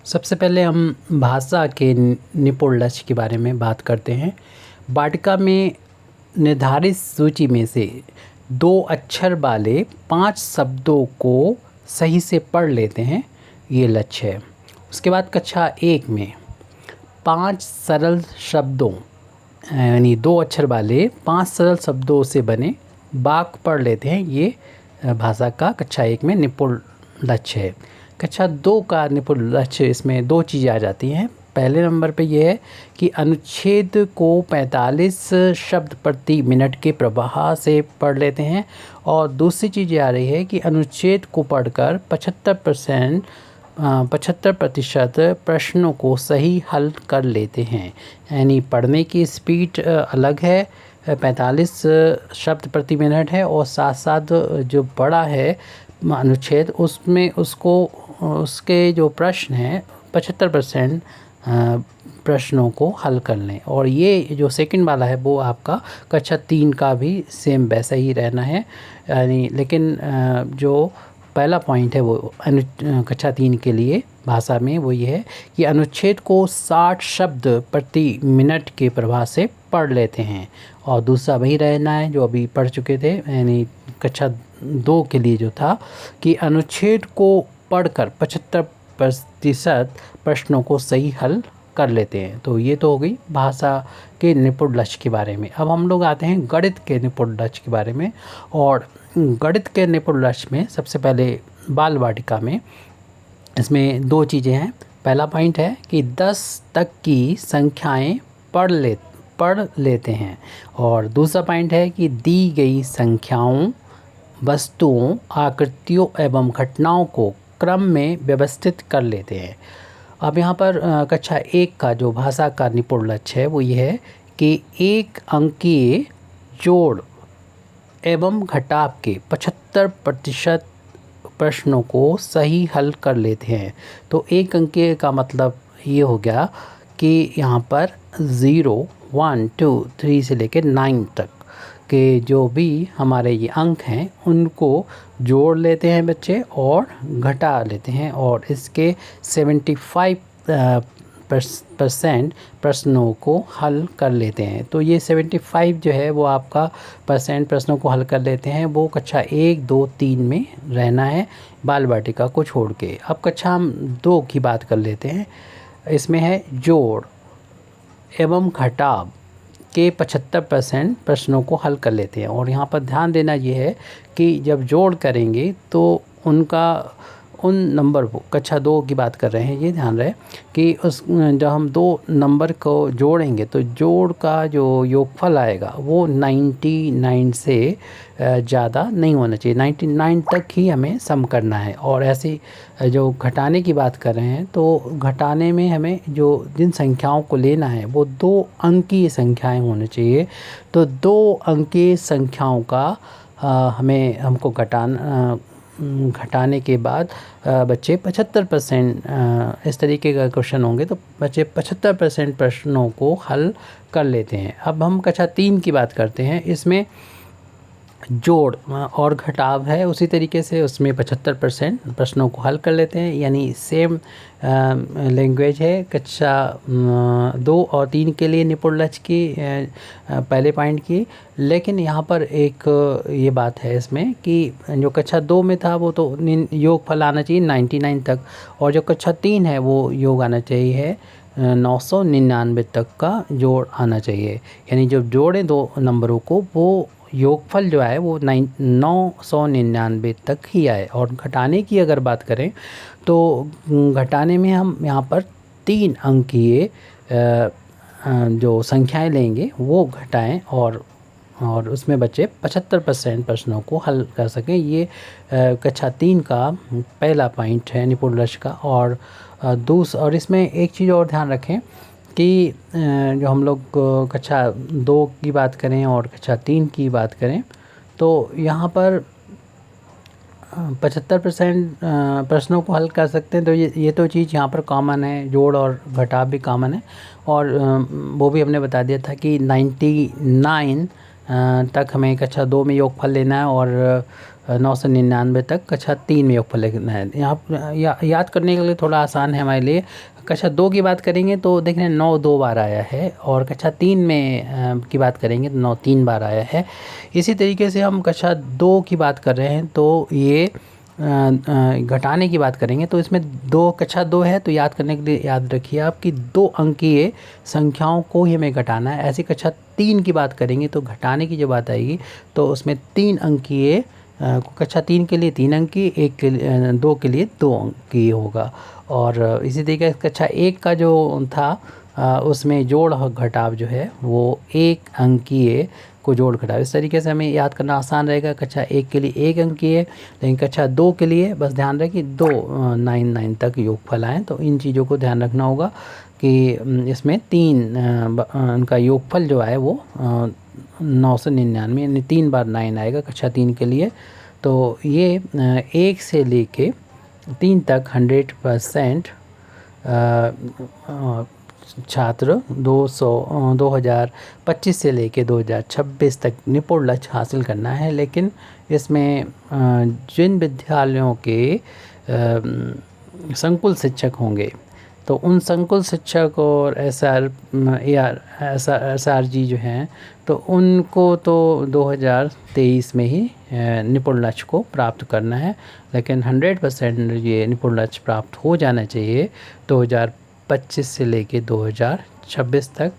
सबसे पहले हम भाषा के निपुण लक्ष्य के बारे में बात करते हैं। वाटिका में निर्धारित सूची में से 2 अक्षर वाले 5 शब्दों को सही से पढ़ लेते हैं, ये लक्ष्य है। उसके बाद कक्षा 1 में 5 सरल शब्दों यानी 2 अक्षर वाले 5 सरल शब्दों से बने वाक्य पढ़ लेते हैं, ये भाषा का कक्षा 1 में निपुण लक्ष्य है। कक्षा 2 का निपुण लक्ष्य, इसमें 2 चीज़ें आ जाती हैं। पहले नंबर पे ये है कि अनुच्छेद को 45 शब्द प्रति मिनट के प्रवाह से पढ़ लेते हैं, और दूसरी चीज़ ये आ रही है कि अनुच्छेद को पढ़कर 75% प्रश्नों को सही हल कर लेते हैं। यानी पढ़ने की स्पीड अलग है, 45 शब्द प्रति मिनट है, और साथ साथ जो बड़ा है अनुच्छेद उसमें उसके जो प्रश्न हैं 75% प्रश्नों को हल कर लें। और ये जो सेकंड वाला है वो आपका कक्षा 3 का भी सेम वैसा ही रहना है, यानी लेकिन जो पहला पॉइंट है वो कक्षा 3 के लिए भाषा में वो ये है कि अनुच्छेद को 60 शब्द प्रति मिनट के प्रवाह से पढ़ लेते हैं, और दूसरा वही रहना है जो अभी पढ़ चुके थे, यानी कक्षा 2 के लिए जो था कि अनुच्छेद को पढ़कर 75% प्रश्नों को सही हल कर लेते हैं। तो ये तो हो गई भाषा के निपुण लक्ष्य के बारे में। अब हम लोग आते हैं गणित के निपुण लक्ष्य के बारे में। और गणित के निपुण लक्ष्य में सबसे पहले बाल वाटिका में इसमें 2 चीज़ें हैं। पहला पॉइंट है कि 10 तक की संख्याएं पढ़ लेते हैं, और दूसरा पॉइंट है कि दी गई संख्याओं, वस्तुओं, आकृतियों एवं घटनाओं को क्रम में व्यवस्थित कर लेते हैं। अब यहाँ पर कक्षा 1 का जो भाषा का निपुण लक्ष्य है वो ये है कि 1 अंकीय जोड़ एवं घटाव के 75% प्रश्नों को सही हल कर लेते हैं। तो 1 अंकीय का मतलब ये हो गया कि यहाँ पर 0, 1, 2, 3 से लेकर 9 तक के जो भी हमारे ये अंक हैं उनको जोड़ लेते हैं बच्चे और घटा लेते हैं, और इसके 75% प्रश्नों को हल कर लेते हैं। तो ये 75 जो है वो आपका % प्रश्नों को हल कर लेते हैं, वो कक्षा 1, 2, 3 में रहना है बाल वाटिका को छोड़ के। अब कक्षा हम 2 की बात कर लेते हैं। इसमें है जोड़ एवं घटाव के 75% प्रश्नों को हल कर लेते हैं। और यहाँ पर ध्यान देना ये है कि जब जोड़ करेंगे तो उन नंबर को, कक्षा 2 की बात कर रहे हैं, ये ध्यान रहे कि जब हम 2 नंबर को जोड़ेंगे तो जोड़ का जो योगफल आएगा वो 99 से ज़्यादा नहीं होना चाहिए, 99 तक ही हमें सम करना है। और ऐसे जो घटाने की बात कर रहे हैं तो घटाने में हमें जो जिन संख्याओं को लेना है वो 2 अंकीय संख्याएं होनी चाहिए। तो 2 अंकीय संख्याओं का हमको घटाने के बाद बच्चे 75% इस तरीके का क्वेश्चन होंगे तो बच्चे 75% प्रश्नों को हल कर लेते हैं। अब हम कक्षा 3 की बात करते हैं। इसमें जोड़ और घटाव है, उसी तरीके से उसमें 75% प्रश्नों को हल कर लेते हैं, यानी सेम लैंग्वेज है कक्षा 2 और 3 के लिए निपुण लक्ष्य की पहले पॉइंट की। लेकिन यहाँ पर एक ये बात है इसमें कि जो कक्षा 2 में था वो तो योगफल आना चाहिए 99 तक, और जो कक्षा 3 है वो योग आना चाहिए 999 तक का जोड़ आना चाहिए। यानी जब जोड़ें 2 नंबरों को वो योगफल जो है वो 999 तक ही आए। और घटाने की अगर बात करें तो घटाने में हम यहाँ पर 3 अंकीय जो संख्याएं लेंगे वो घटाएं, और उसमें बच्चे 75% प्रश्नों को हल कर सकें। ये कक्षा 3 का पहला पॉइंट है निपुण लक्ष्य का। और और इसमें एक चीज़ और ध्यान रखें कि जो हम लोग कक्षा 2 की बात करें और कक्षा 3 की बात करें तो यहाँ पर 75% प्रश्नों को हल कर सकते हैं। तो ये तो चीज़ यहाँ पर कॉमन है, जोड़ और घटाव भी कॉमन है। और वो भी हमने बता दिया था कि 99 तक हमें कक्षा 2 में योगफल लेना है और 9 से 99 तक कक्षा 3 में योगफल लेना है। यहाँ याद करने के लिए थोड़ा आसान है हमारे लिए। कक्षा 2 की बात करेंगे तो देख रहे हैं 9 2 बार आया है, और कक्षा 3 में की बात करेंगे तो 9 3 बार आया है। इसी तरीके से हम कक्षा 2 की बात कर रहे हैं तो ये घटाने की बात करेंगे तो इसमें कक्षा 2 है, तो याद करने के लिए याद रखिए आप कि 2 अंकीय संख्याओं को ही हमें घटाना है। ऐसे कक्षा 3 की बात करेंगे तो घटाने की जो बात आएगी तो उसमें 3 अंकीय कक्षा 3 के लिए 3 अंकीय, 2 के लिए 2 अंकीय होगा। और इसी तरीके से कक्षा 1 का जो था उसमें जोड़ और घटाव जो है वो 1 अंकीय को जोड़ घटाव, इस तरीके से हमें याद करना आसान रहेगा। कक्षा 1 के लिए 1 अंकीय, लेकिन कक्षा 2 के लिए बस ध्यान रखें कि 2 9 तक योगफल आएँ, तो इन चीज़ों को ध्यान रखना होगा कि इसमें 3 उनका योगफल जो है वो 9 से 99 यानी 3 बार 9 आएगा कक्षा 3 के लिए। तो ये 1 से लेके 3 तक 100% छात्र 2025 से लेके 2026 तक निपुण लक्ष्य हासिल करना है। लेकिन इसमें जिन विद्यालयों के संकुल शिक्षक होंगे तो उन संकुल शिक्षक और SRG जो हैं तो उनको तो 2023 में ही निपुण लक्ष्य को प्राप्त करना है, लेकिन 100% ये निपुण लक्ष्य प्राप्त हो जाना चाहिए 2025 से लेके 2026 तक।